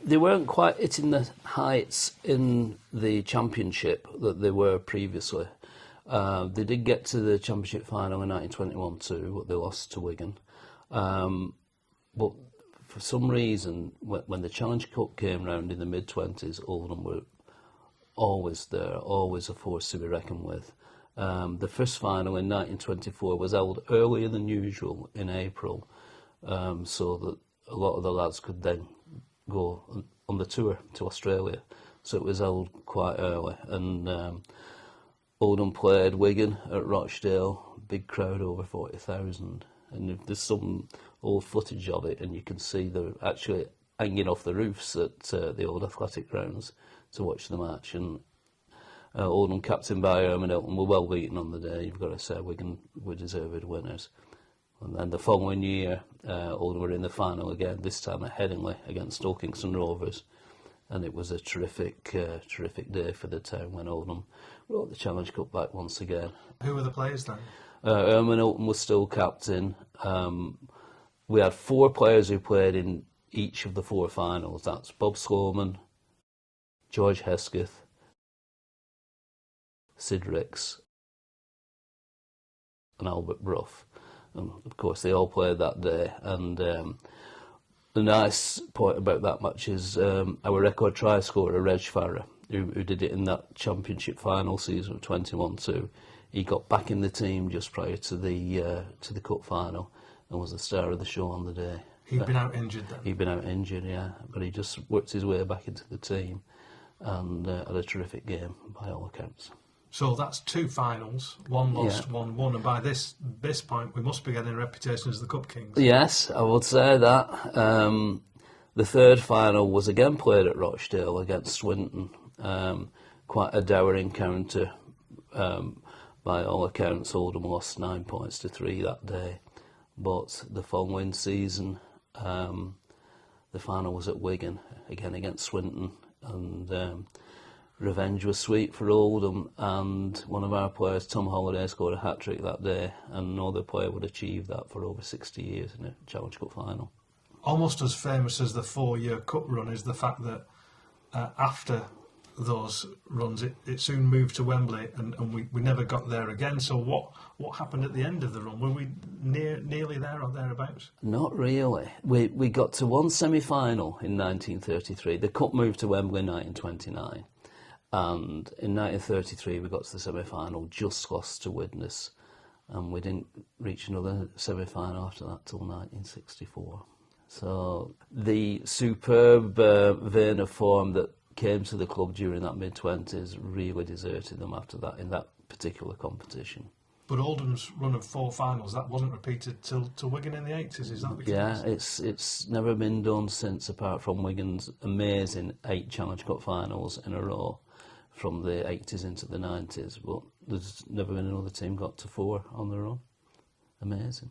They weren't quite hitting the heights in the championship that they were previously. They did get to the championship final in 1921 too, but they lost to Wigan. But for some reason, when the Challenge Cup came round in the mid-20s, Oldham were always there, always a force to be reckoned with. The first final in 1924 was held earlier than usual in April, so that a lot of the lads could then go on the tour to Australia. So it was held quite early, and Oldham played Wigan at Rochdale, big crowd, over 40,000. And there's some old footage of it, and you can see they're actually hanging off the roofs at the old athletic grounds to watch the match. And Oldham, captained by Herman Hilton, were well beaten on the day. You've got to say Wigan were deserved winners. And then the following year, Oldham were in the final again, this time at Headingley against Stoke Kingston Rovers. And it was a terrific day for the town when Oldham brought the Challenge Cup back once again. Who were the players then? Herman Hilton was still captain. We had 4 players who played in each of the 4 finals. That's Bob Sloman, George Hesketh, Sid Ricks, and Albert Brough. And of course, they all played that day. And the nice point about that match is our record try scorer, Reg Farrer, who did it in that championship final season of 21-2. He got back in the team just prior to the cup final and was the star of the show on the day. He'd been out injured then? He'd been out injured, yeah. But he just worked his way back into the team and had a terrific game by all accounts. So that's 2 finals, 1 lost, 1 won, and by this point we must be getting a reputation as the Cup Kings. Yes, I would say that. The third final was again played at Rochdale against Swinton. Quite a dour encounter. By all accounts, Oldham lost 9 points to 3 that day. But the following season, the final was at Wigan, again against Swinton, and revenge was sweet for Oldham, and one of our players, Tom Holliday, scored a hat-trick that day, and no other player would achieve that for over 60 years in a Challenge Cup final. Almost as famous as the 4-year cup run is the fact that after those runs, it soon moved to Wembley, and we never got there again. So what happened at the end of the run? Were we nearly there or thereabouts? Not really. We got to one semi-final in 1933. The cup moved to Wembley in 1929, and in 1933 we got to the semi-final, just lost to Widnes, and we didn't reach another semi-final after that till 1964. So the superb vein of form that came to the club during that mid-20s really deserted them after that in that particular competition. But Oldham's run of 4 finals, that wasn't repeated till Wigan in the 80s, is that the case? Yeah, it's never been done since, apart from Wigan's amazing 8 Challenge Cup finals in a row from the 80s into the 90s, but there's never been another team got to 4 on their own. Amazing.